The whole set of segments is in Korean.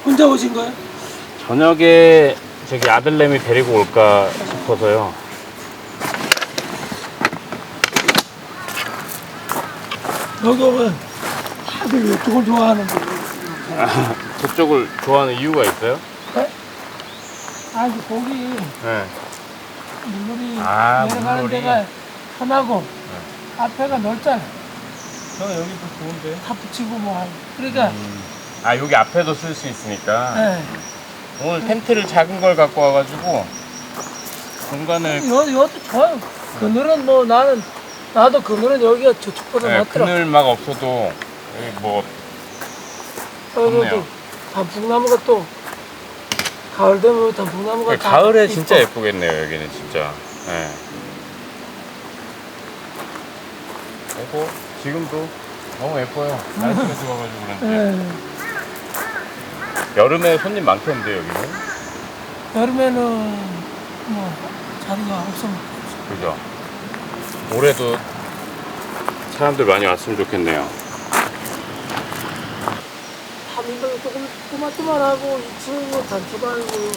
혼자 오신 거예요? 저녁에 저기 아들내미 데리고 올까 싶어서요. 여기 오면 다들 이쪽을 좋아하는 거예요. 저쪽을 좋아하는 이유가 있어요? 네? 아니 거기 네. 물놀이 아, 내려가는 물놀이. 데가 편하고 앞에가 넓잖아. 저는 여기도 좋은데. 다 붙이고 뭐 하고. 그러니까 아, 여기 앞에도 쓸 수 있으니까. 네. 오늘 텐트를 작은 걸 갖고 와가지고 공간을 이것도 좋아요. 그늘은 뭐 나도 그늘은 여기가 저쪽보다 네, 낫더라. 그늘 막 없어도 여기 뭐 그래도 좋네요. 단풍나무가 또 가을 되면 단풍나무가 다 가을에 있고. 진짜 예쁘겠네요 여기는 진짜. 네. 그리고 지금도 너무 예뻐요. 날씨가 좋아가지고 그런지. 예. 여름에 손님 많겠는데 여기는? 여름에는 뭐 자리가 없으면 그죠? 올해도 사람들 많이 왔으면 좋겠네요. 하민도 조금 조마조만하고 2층은 단추방이고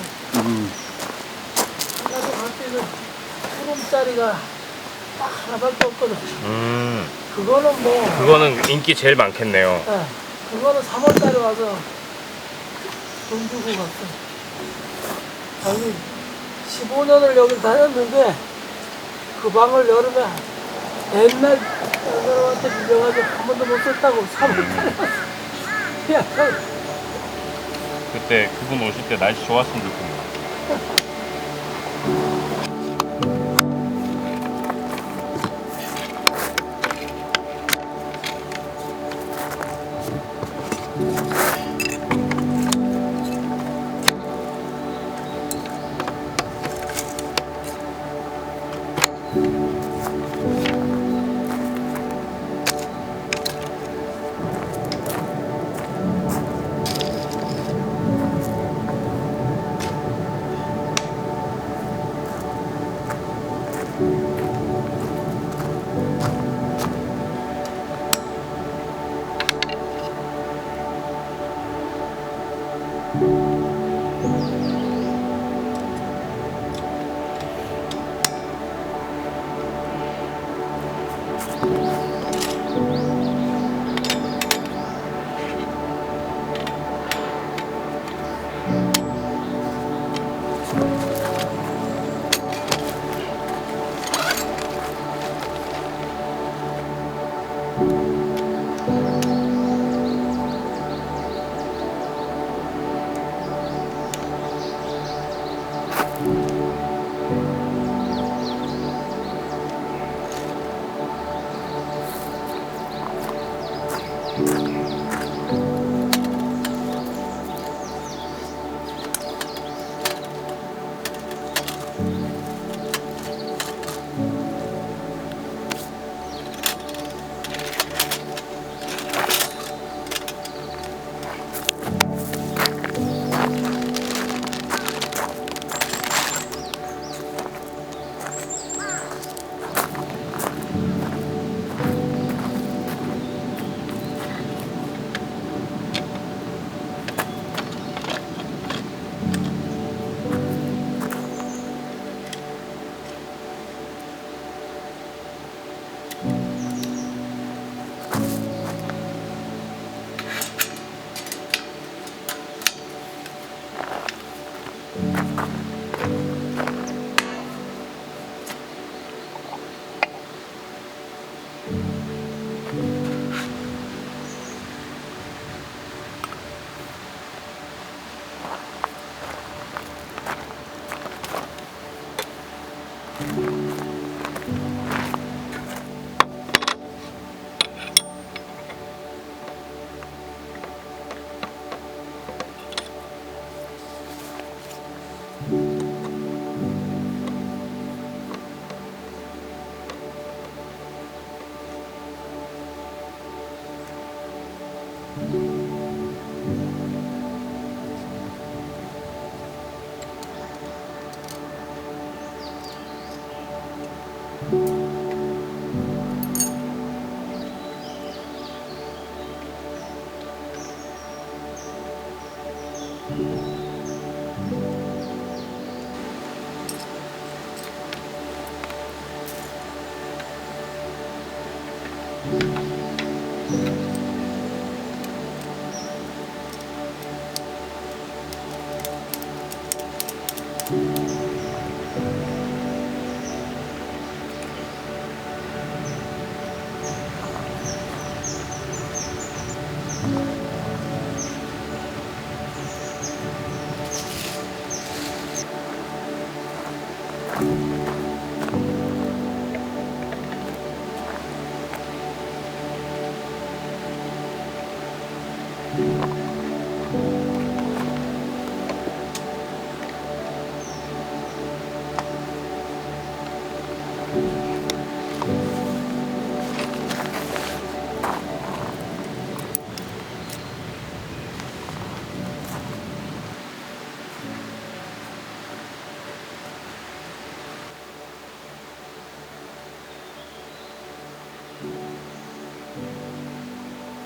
한가지 갈 때는 구름자리가 딱 하나밖에 없거든. 그거는 뭐 그거는 인기 제일 많겠네요. 예, 그거는 3월달에 와서 돈 주고 갔어. 아니 15년을 여기 다녔는데 그 방을 여름에 옛날 사람한테 빌려가지고 한 번도 못 썼다고 3월달에 왔어. 약간 그때 그분 오실 때 날씨 좋았으면 좋겠네요.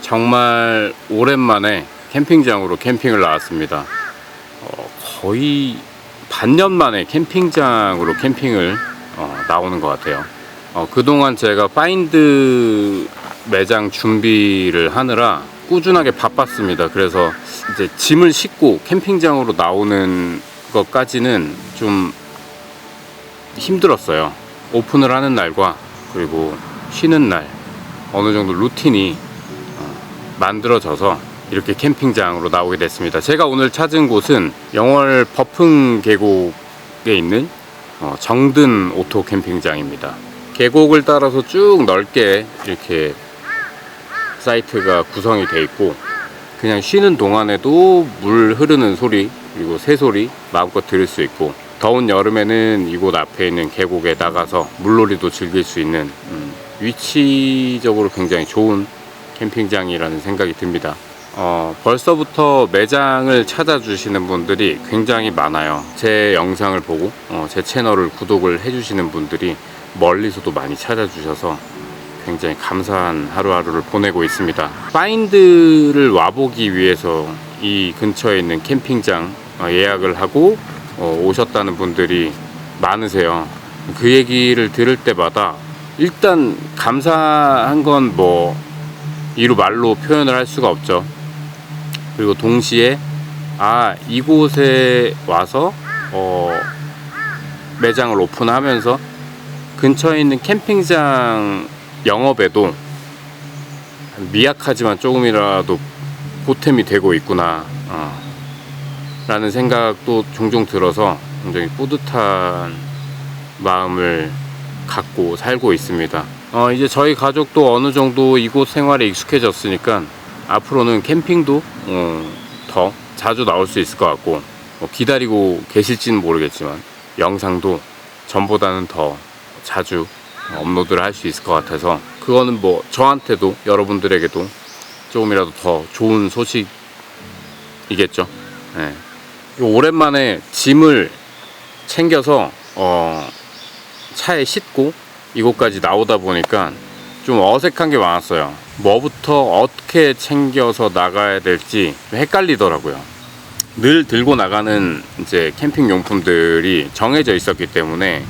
정말 오랜만에 캠핑장으로 캠핑을 나왔습니다. 거의 반년 만에 캠핑장으로 캠핑을 나오는 것 같아요. 그동안 제가 파인드 매장 준비를 하느라 꾸준하게 바빴습니다. 그래서 이제 짐을 싣고 캠핑장으로 나오는 것까지는 좀 힘들었어요. 오픈을 하는 날과 그리고 쉬는 날 어느 정도 루틴이 만들어져서 이렇게 캠핑장으로 나오게 됐습니다. 제가 오늘 찾은 곳은 영월 버풍 계곡에 있는 정든 오토 캠핑장입니다. 계곡을 따라서 쭉 넓게 이렇게 사이트가 구성이 되어 있고 그냥 쉬는 동안에도 물 흐르는 소리 그리고 새소리 마음껏 들을 수 있고 더운 여름에는 이곳 앞에 있는 계곡에 나가서 물놀이도 즐길 수 있는 위치적으로 굉장히 좋은 캠핑장이라는 생각이 듭니다. 벌써부터 매장을 찾아주시는 분들이 굉장히 많아요. 제 영상을 보고 제 채널을 구독을 해주시는 분들이 멀리서도 많이 찾아주셔서 굉장히 감사한 하루하루를 보내고 있습니다. 파인드를 와보기 위해서 이 근처에 있는 캠핑장 예약을 하고 오셨다는 분들이 많으세요. 그 얘기를 들을 때마다 일단 감사한 건 뭐 이루 말로 표현을 할 수가 없죠. 그리고 동시에 이곳에 와서 매장을 오픈하면서 근처에 있는 캠핑장 영업에도 미약하지만 조금이라도 보탬이 되고 있구나 라는 생각도 종종 들어서 굉장히 뿌듯한 마음을 갖고 살고 있습니다. 이제 저희 가족도 어느 정도 이곳 생활에 익숙해졌으니까 앞으로는 캠핑도 더 자주 나올 수 있을 것 같고 기다리고 계실지는 모르겠지만 영상도 전보다는 더 자주 업로드를 할 수 있을 것 같아서 그거는 뭐 저한테도 여러분들에게도 조금이라도 더 좋은 소식이겠죠. 네. 오랜만에 짐을 챙겨서 차에 싣고 이곳까지 나오다 보니까 좀 어색한 게 많았어요. 뭐부터 어떻게 챙겨서 나가야 될지 헷갈리더라고요. 늘 들고 나가는 이제 캠핑 용품들이 정해져 있었기 때문에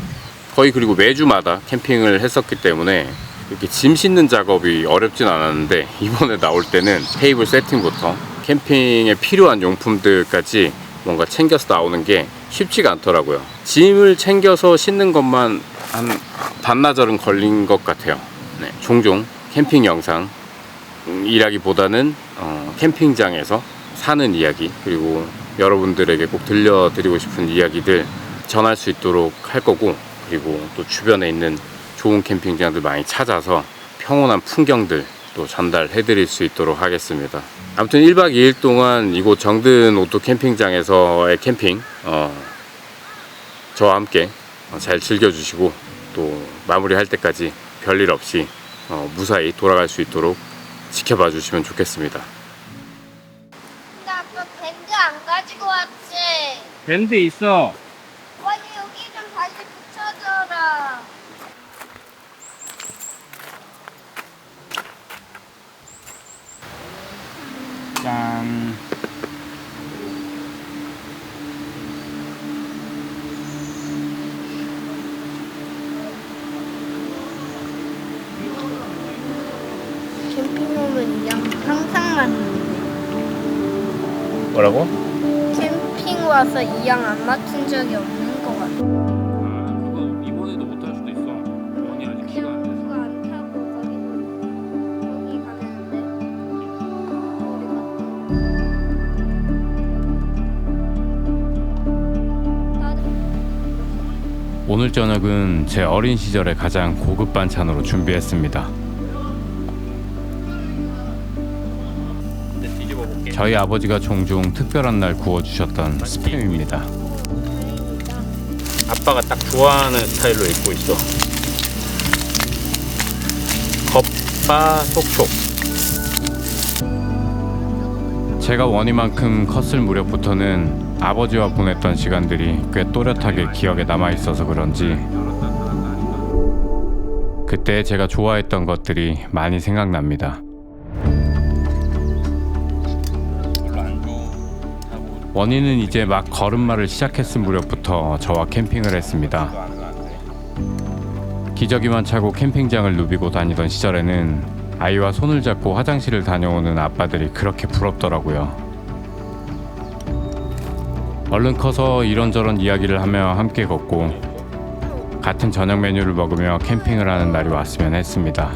거의 그리고 매주마다 캠핑을 했었기 때문에 이렇게 짐 싣는 작업이 어렵진 않았는데 이번에 나올 때는 테이블 세팅부터 캠핑에 필요한 용품들까지 뭔가 챙겨서 나오는 게 쉽지가 않더라고요. 짐을 챙겨서 싣는 것만 한 반나절은 걸린 것 같아요. 네, 종종 캠핑 영상이라기보다는 캠핑장에서 사는 이야기 그리고 여러분들에게 꼭 들려드리고 싶은 이야기들 전할 수 있도록 할 거고 그리고 또 주변에 있는 좋은 캠핑장들 많이 찾아서 평온한 풍경들 또 전달해 드릴 수 있도록 하겠습니다. 아무튼 1박 2일 동안 이곳 정든 오토 캠핑장에서의 캠핑 저와 함께 잘 즐겨주시고 또 마무리할 때까지 별일 없이 무사히 돌아갈 수 있도록 지켜봐 주시면 좋겠습니다. 근데 아빠 밴드 안 가지고 왔지? 밴드 있어. 아니 여기 좀 다시 붙여줘라. 짠. 캠핑 오면 이양 항상 맞는데 뭐라고? 캠핑 와서 이양 안 맞춘 적이 없는 것 같아. 그거 이번에도 못할 수도 있어. 원이 아직 키가 안 돼서. 그거 안 타고 거기 가는데 오늘 저녁은 제 어린 시절의 가장 고급 반찬으로 준비했습니다. 뒤집어 볼게. 저희 아버지가 종종 특별한 날 구워주셨던 스팸입니다. 아빠가 딱 좋아하는 스타일로 입고 있어. 겉바 속촉. 제가 원이만큼 컸을 무렵부터는 아버지와 보냈던 시간들이 꽤 또렷하게 기억에 남아있어서 그런지 그때 제가 좋아했던 것들이 많이 생각납니다. 원희는 이제 막 걸음마를 시작했을 무렵부터 저와 캠핑을 했습니다. 기저귀만 차고 캠핑장을 누비고 다니던 시절에는 아이와 손을 잡고 화장실을 다녀오는 아빠들이 그렇게 부럽더라고요. 얼른 커서 이런저런 이야기를 하며 함께 걷고 같은 저녁 메뉴를 먹으며 캠핑을 하는 날이 왔으면 했습니다.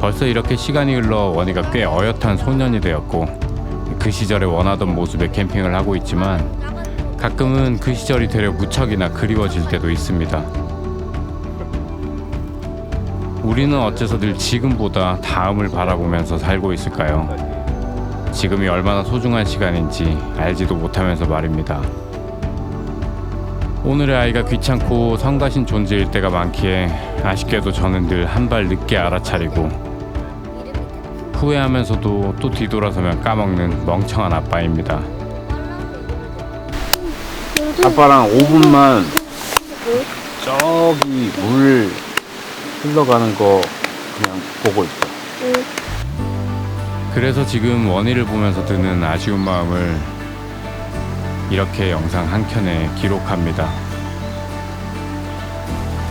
벌써 이렇게 시간이 흘러 원희가 꽤 어엿한 소년이 되었고 그 시절에 원하던 모습의 캠핑을 하고 있지만 가끔은 그 시절이 되려 무척이나 그리워질 때도 있습니다. 우리는 어째서 늘 지금보다 다음을 바라보면서 살고 있을까요? 지금이 얼마나 소중한 시간인지 알지도 못하면서 말입니다. 오늘의 아이가 귀찮고 성가신 존재일 때가 많기에 아쉽게도 저는 늘 한 발 늦게 알아차리고 후회하면서도 또 뒤돌아서면 까먹는 멍청한 아빠입니다. 아빠랑 5분만 저기 물 흘러가는 거 그냥 보고 있어. 그래서 지금 원희를 보면서 드는 아쉬운 마음을 이렇게 영상 한 켠에 기록합니다.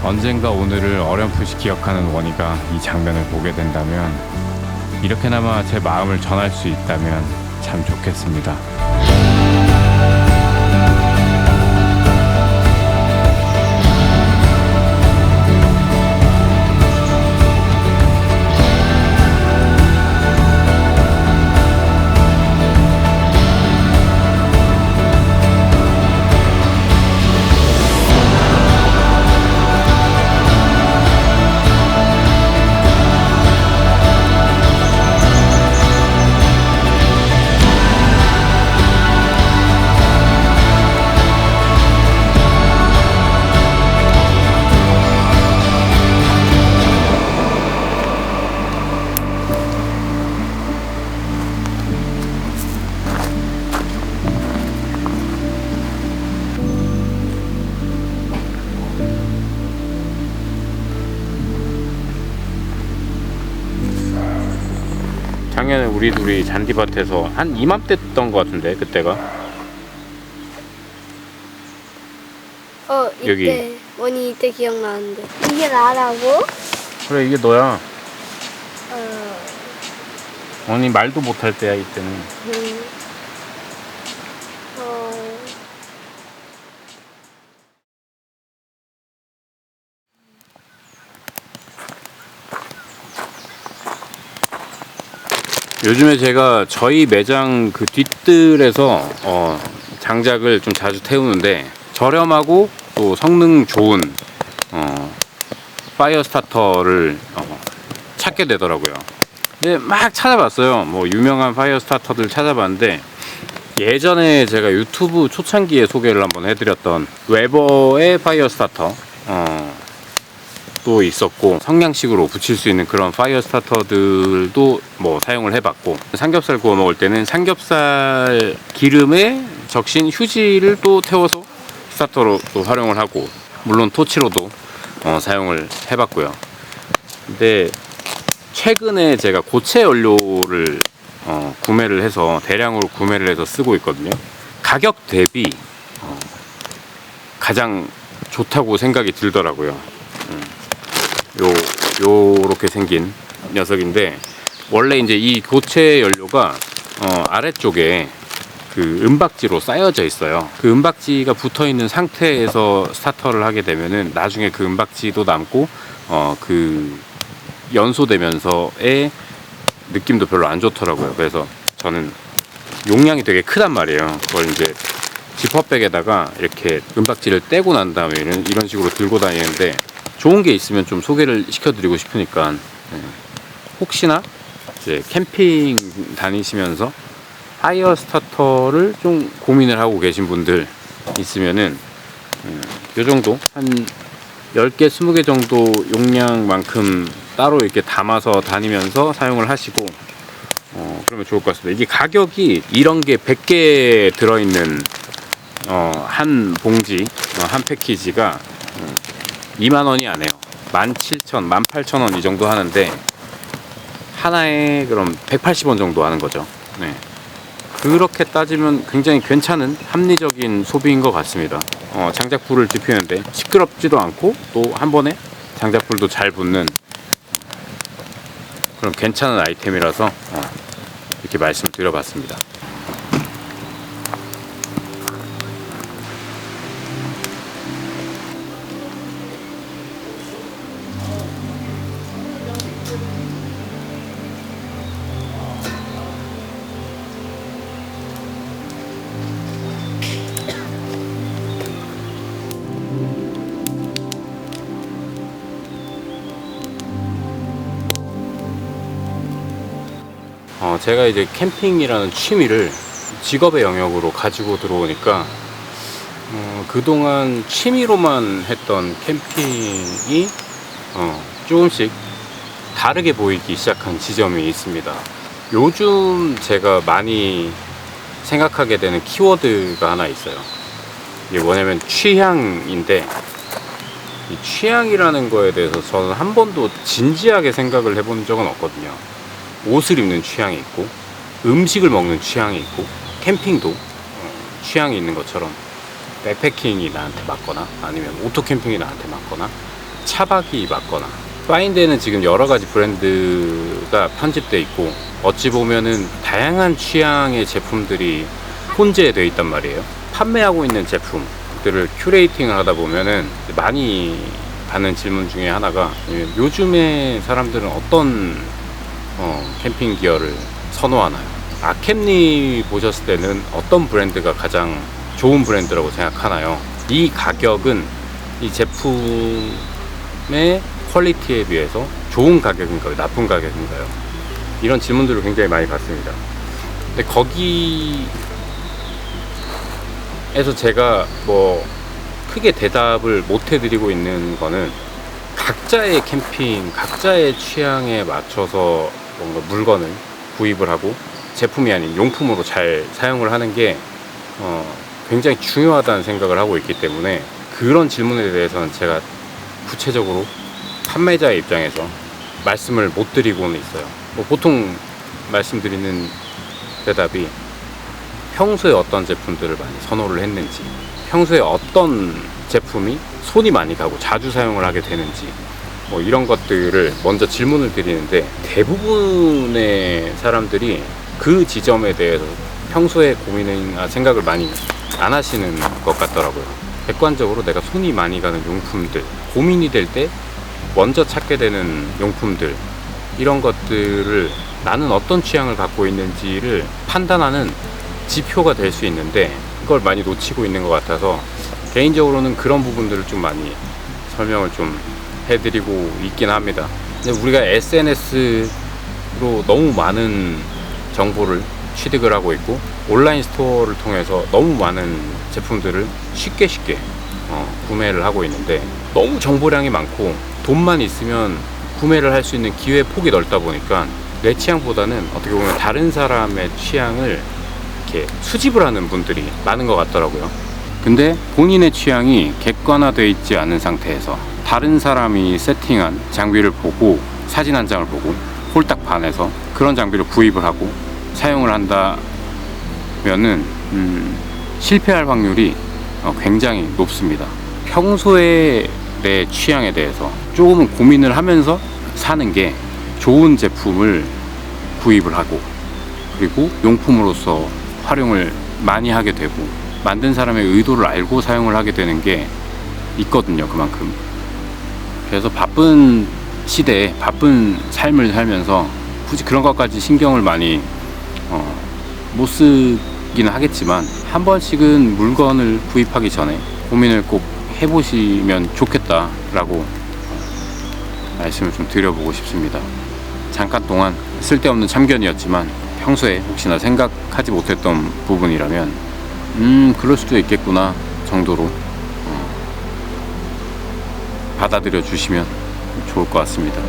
언젠가 오늘을 어렴풋이 기억하는 원희가 이 장면을 보게 된다면 이렇게나마 제 마음을 전할 수 있다면 참 좋겠습니다. 작년에 우리 둘이 잔디밭에서 한 이맘때 떴던 것 같은데 그때가 이때 여기. 원이 이때 기억나는데 이게 나라고? 그래 이게 너야. 어, 언니 말도 못할 때야 이때는. 어, 요즘에 제가 저희 매장 그 뒷뜰에서 장작을 좀 자주 태우는데 저렴하고 또 성능 좋은 파이어 스타터를 찾게 되더라고요. 근데 막 찾아봤어요. 뭐 유명한 파이어 스타터들 찾아봤는데 예전에 제가 유튜브 초창기에 소개를 한번 해드렸던 웨버의 파이어 스타터 또 있었고 성냥식으로 붙일 수 있는 그런 파이어 스타터들도 뭐 사용을 해봤고 삼겹살 구워 먹을 때는 삼겹살 기름에 적신 휴지를 또 태워서 스타터로 또 활용을 하고 물론 토치로도 사용을 해봤고요. 근데 최근에 제가 고체 연료를 구매를 해서 대량으로 구매를 해서 쓰고 있거든요. 가격 대비 가장 좋다고 생각이 들더라고요. 요렇게 생긴 녀석인데 원래 이제 이 고체 연료가 아래쪽에 그 은박지로 쌓여져 있어요. 그 은박지가 붙어 있는 상태에서 스타터를 하게 되면은 나중에 그 은박지도 남고 그 연소되면서의 느낌도 별로 안 좋더라고요. 그래서 저는 용량이 되게 크단 말이에요. 그걸 이제 지퍼백에다가 이렇게 은박지를 떼고 난 다음에 이런 식으로 들고 다니는데 좋은 게 있으면 좀 소개를 시켜드리고 싶으니까 혹시나 이제 캠핑 다니시면서 파이어 스타터를 좀 고민을 하고 계신 분들 있으면은 요 정도 한 10개, 20개 정도 용량만큼 따로 이렇게 담아서 다니면서 사용을 하시고 그러면 좋을 것 같습니다. 이게 가격이 이런 게 100개 들어있는 한 봉지, 한 패키지가 2만원이 안 해요. 17,000, 18,000원 이 정도 하는데 하나에 그럼 180원 정도 하는 거죠. 네. 그렇게 따지면 굉장히 괜찮은 합리적인 소비인 것 같습니다. 장작불을 지피는데 시끄럽지도 않고 또 한 번에 장작불도 잘 붙는 그런 괜찮은 아이템이라서 이렇게 말씀을 드려봤습니다. 제가 이제 캠핑이라는 취미를 직업의 영역으로 가지고 들어오니까 그동안 취미로만 했던 캠핑이 조금씩 다르게 보이기 시작한 지점이 있습니다. 요즘 제가 많이 생각하게 되는 키워드가 하나 있어요. 이게 뭐냐면 취향인데, 이 취향이라는 거에 대해서 저는 한 번도 진지하게 생각을 해본 적은 없거든요. 옷을 입는 취향이 있고, 음식을 먹는 취향이 있고, 캠핑도 취향이 있는 것처럼 백패킹이 나한테 맞거나, 아니면 오토 캠핑이 나한테 맞거나, 차박이 맞거나, 파인드에는 지금 여러 가지 브랜드가 편집되어 있고, 어찌 보면은 다양한 취향의 제품들이 혼재되어 있단 말이에요. 판매하고 있는 제품들을 큐레이팅을 하다 보면은 많이 받는 질문 중에 하나가, 요즘에 사람들은 어떤 캠핑 기어를 선호하나요? 아캠리 보셨을 때는 어떤 브랜드가 가장 좋은 브랜드라고 생각하나요? 이 가격은 이 제품의 퀄리티에 비해서 좋은 가격인가요? 나쁜 가격인가요? 이런 질문들을 굉장히 많이 받습니다. 근데 거기에서 제가 뭐 크게 대답을 못 해드리고 있는 거는, 각자의 캠핑, 각자의 취향에 맞춰서 뭔가 물건을 구입을 하고 제품이 아닌 용품으로 잘 사용을 하는 게 굉장히 중요하다는 생각을 하고 있기 때문에, 그런 질문에 대해서는 제가 구체적으로 판매자의 입장에서 말씀을 못 드리고는 있어요. 보통 말씀드리는 대답이 평소에 어떤 제품들을 많이 선호를 했는지, 평소에 어떤 제품이 손이 많이 가고 자주 사용을 하게 되는지, 뭐 이런 것들을 먼저 질문을 드리는데, 대부분의 사람들이 그 지점에 대해서 평소에 고민이나 생각을 많이 안 하시는 것 같더라고요. 객관적으로 내가 손이 많이 가는 용품들, 고민이 될 때 먼저 찾게 되는 용품들, 이런 것들을 나는 어떤 취향을 갖고 있는지를 판단하는 지표가 될 수 있는데, 그걸 많이 놓치고 있는 것 같아서 개인적으로는 그런 부분들을 좀 많이 설명을 좀 해드리고 있긴 합니다. 근데 우리가 SNS로 너무 많은 정보를 취득을 하고 있고, 온라인 스토어를 통해서 너무 많은 제품들을 쉽게 구매를 하고 있는데, 너무 정보량이 많고 돈만 있으면 구매를 할 수 있는 기회 폭이 넓다 보니까 내 취향보다는 어떻게 보면 다른 사람의 취향을 이렇게 수집을 하는 분들이 많은 것 같더라고요. 근데 본인의 취향이 객관화되어 있지 않은 상태에서 다른 사람이 세팅한 장비를 보고, 사진 한 장을 보고 홀딱 반해서 그런 장비를 구입을 하고 사용을 한다면은 실패할 확률이 굉장히 높습니다. 평소에 내 취향에 대해서 조금은 고민을 하면서 사는 게, 좋은 제품을 구입을 하고 그리고 용품으로서 활용을 많이 하게 되고, 만든 사람의 의도를 알고 사용을 하게 되는 게 있거든요, 그만큼. 그래서 바쁜 시대에 바쁜 삶을 살면서 굳이 그런 것까지 신경을 많이 못 쓰기는 하겠지만, 한 번씩은 물건을 구입하기 전에 고민을 꼭 해보시면 좋겠다라고 말씀을 좀 드려보고 싶습니다. 잠깐 동안 쓸데없는 참견이었지만, 평소에 혹시나 생각하지 못했던 부분이라면 그럴 수도 있겠구나 정도로 받아들여 주시면 좋을 것 같습니다.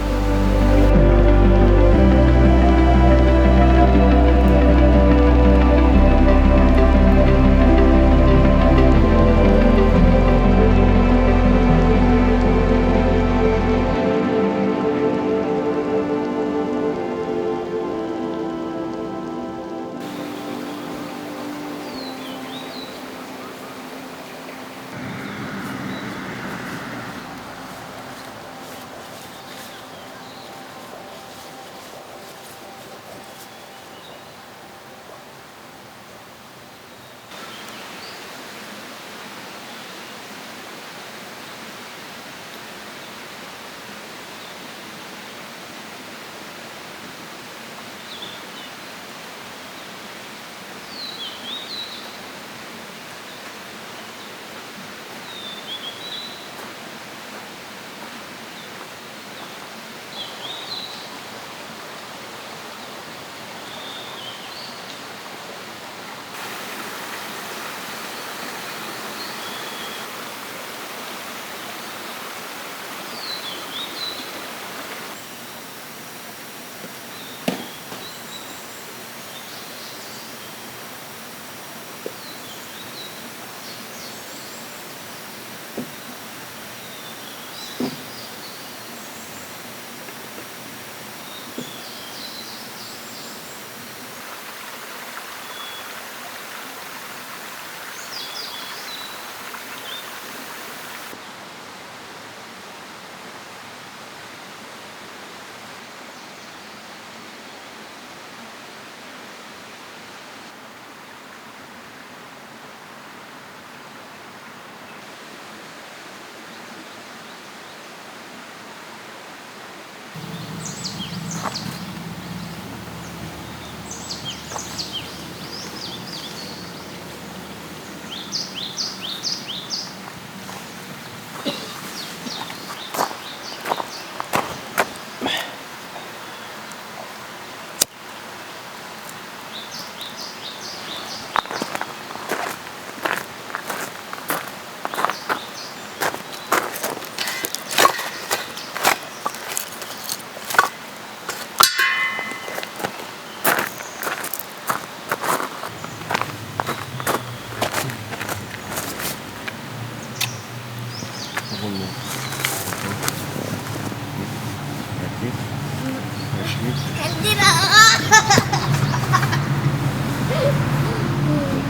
힘들어.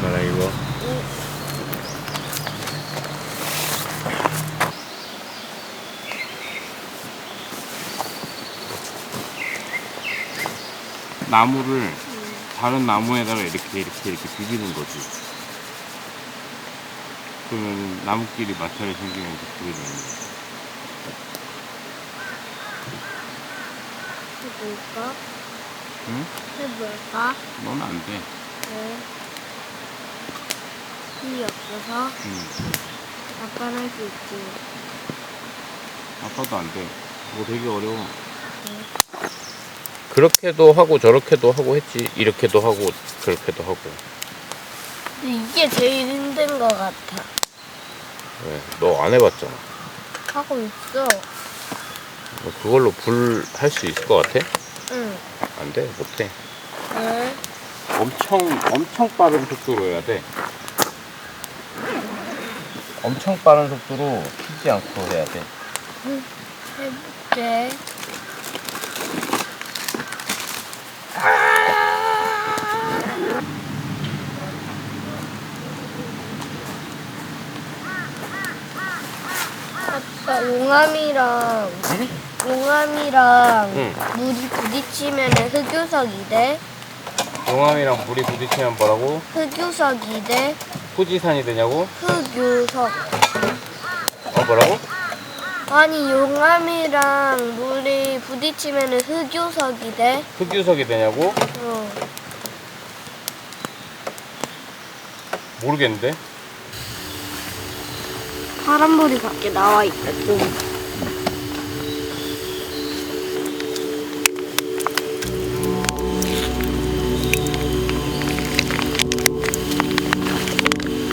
봐라 이거. 나무를 다른 나무에다가 이렇게 비비는 거지. 그러면 나무끼리 마찰이 생기면 이제 불이 나는 거야. 해볼까? 응? 해볼까? 넌 안 돼. 왜? 힘이 없어서 응. 아빠는 할 수 있지. 아빠도 안 돼. 그거 되게 어려워. 그렇게도 하고 저렇게도 하고 했지. 이렇게도 하고 그렇게도 하고. 근데 이게 제일 힘든 것 같아. 왜? 너 안 해봤잖아. 하고 있어. 너 그걸로 불 할 수 있을 것 같아? 응. 안 돼. 못해. 왜? 엄청 빠른 속도로 해야 돼. 엄청 빠른 속도로 튀지 않고 해야 돼. 해볼게. 아빠 용암이랑 응. 물이 부딪히면 흑요석이 돼. 용암이랑 물이 부딪히면 뭐라고? 흑요석이 돼. 후지산이 되냐고? 흑요석. 뭐라고? 아니 용암이랑 물이 부딪히면 흑요석이 돼. 흑유석이 되냐고? 어. 모르겠는데? 파란불이 밖에 나와 있다 좀.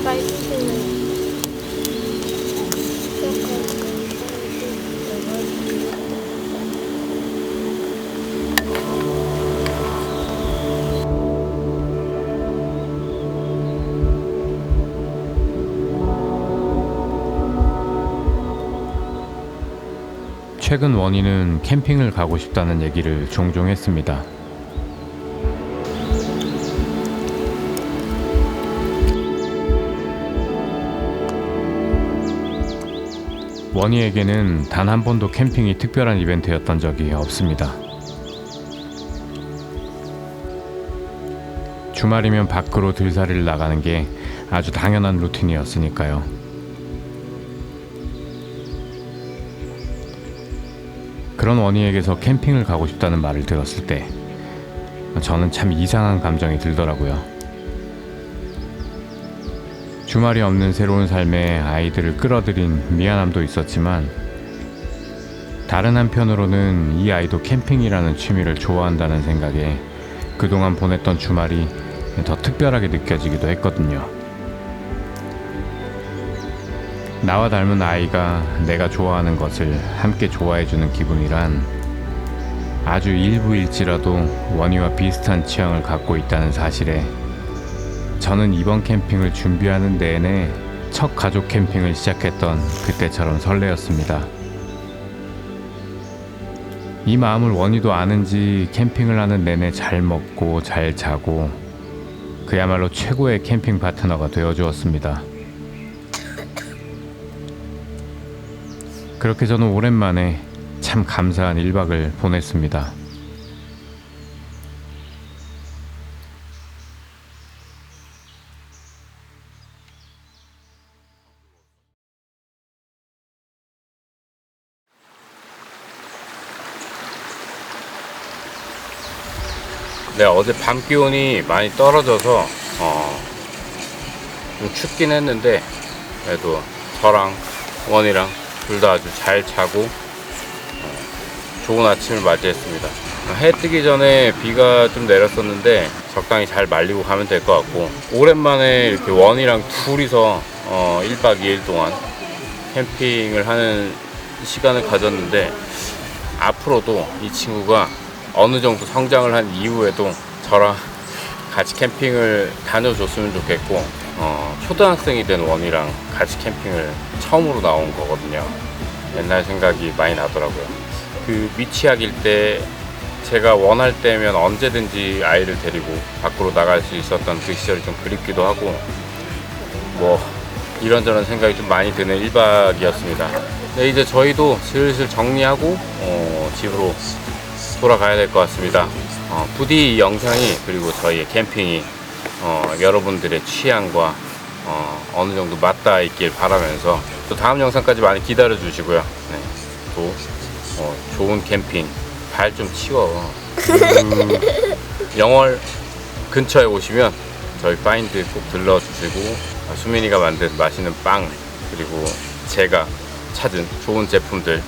빨간색은 최근 원희는 캠핑을 가고 싶다는 얘기를 종종 했습니다. 원희에게는 단 한 번도 캠핑이 특별한 이벤트였던 적이 없습니다. 주말이면 밖으로 들살이를 나가는 게 아주 당연한 루틴이었으니까요. 그런 원희에게서 캠핑을 가고 싶다는 말을 들었을 때 저는 참 이상한 감정이 들더라고요. 주말이 없는 새로운 삶에 아이들을 끌어들인 미안함도 있었지만 다른 한편으로는 이 아이도 캠핑이라는 취미를 좋아한다는 생각에 그동안 보냈던 주말이 더 특별하게 느껴지기도 했거든요. 나와 닮은 아이가 내가 좋아하는 것을 함께 좋아해주는 기분이란 아주 일부일지라도 원희와 비슷한 취향을 갖고 있다는 사실에 저는 이번 캠핑을 준비하는 내내 첫 가족 캠핑을 시작했던 그때처럼 설레었습니다. 이 마음을 원희도 아는지 캠핑을 하는 내내 잘 먹고 잘 자고 그야말로 최고의 캠핑 파트너가 되어주었습니다. 그렇게 저는 오랜만에 참 감사한 1박을 보냈습니다. 네, 어제 밤 기온이 많이 떨어져서 좀 춥긴 했는데 그래도 저랑 원이랑 둘 다 아주 잘 자고 좋은 아침을 맞이했습니다. 해 뜨기 전에 비가 좀 내렸었는데 적당히 잘 말리고 가면 될 것 같고, 오랜만에 이렇게 원이랑 둘이서 1박 2일 동안 캠핑을 하는 시간을 가졌는데, 앞으로도 이 친구가 어느 정도 성장을 한 이후에도 저랑 같이 캠핑을 다녀줬으면 좋겠고, 초등학생이 된 원이랑 같이 캠핑을 처음으로 나온 거거든요. 옛날 생각이 많이 나더라고요. 그 미취학일 때 제가 원할 때면 언제든지 아이를 데리고 밖으로 나갈 수 있었던 그 시절이 좀 그립기도 하고, 뭐 이런저런 생각이 좀 많이 드는 1박이었습니다. 네, 이제 저희도 슬슬 정리하고 집으로 돌아가야 될 것 같습니다. 부디 이 영상이, 그리고 저희의 캠핑이 여러분들의 취향과 어느 정도 맞닿아 있길 바라면서, 또 다음 영상까지 많이 기다려 주시고요. 네, 또 좋은 캠핑, 발 좀 치워. 영월 근처에 오시면 저희 파인드 꼭 들러주시고, 수민이가 만든 맛있는 빵, 그리고 제가 찾은 좋은 제품들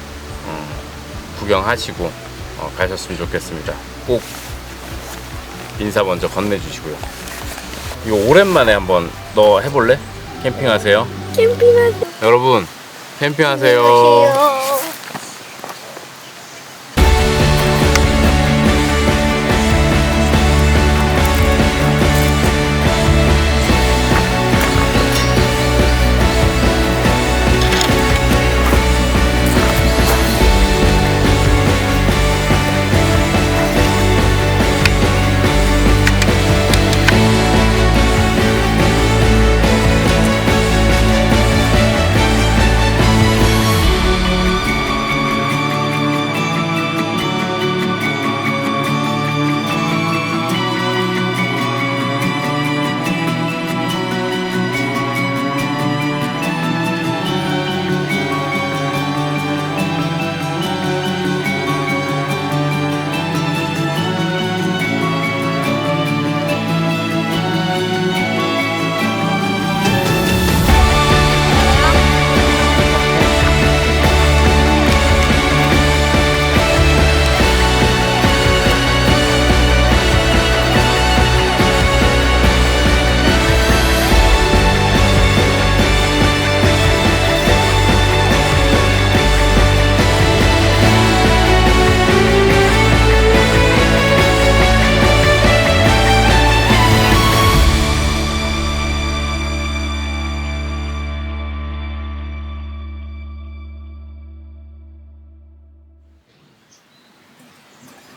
구경하시고 가셨으면 좋겠습니다. 꼭 인사 먼저 건네주시고요. 이거 오랜만에 한번 너 해볼래? 캠핑하세요. 캠핑하세요. 여러분, 캠핑하세요. 안녕하세요.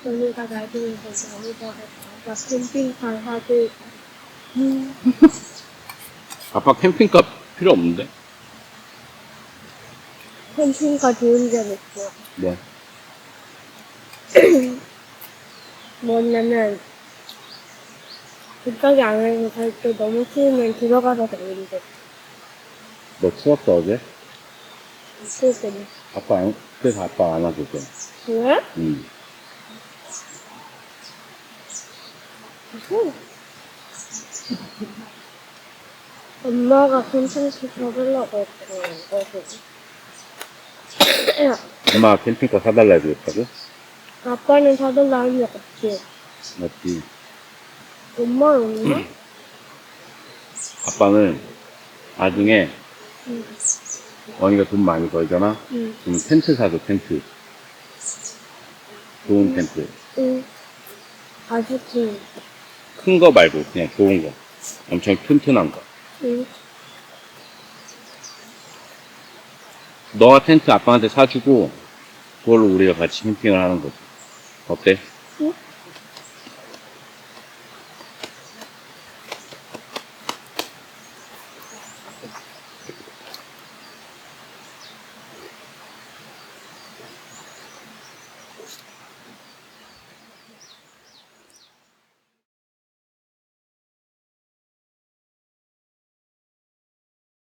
언니가 나중에 보고 어디다가 아빠 캠핑카 사줄. 아빠 캠핑카 필요 없는데? 캠핑카 좋은 점 있어. 네. 뭐냐면 급하게 안 해도 갈때 너무 추우면 들어가서 자는데. 너 추웠어 어제? 추울 때는. 그래서 아빠 안아줬어. 그래? 응. 엄마가 괜찮지 사달라고 했던 거지. 엄마 캠핑카 사달라 해줬다고? 아빠는 사달라 한 적 없지. 맞지. 엄마는 없나? 아빠는 나중에 응. 원이가 돈 많이 벌잖아? 응. 그럼 텐트 사줘, 텐트. 좋은 텐트. 응. 아주 큰. 큰 거 말고 그냥 좋은 거. 엄청 튼튼한 거. 응. 너가 텐트 아빠한테 사주고 그걸로 우리가 같이 캠핑을 하는 거지. 어때? 어?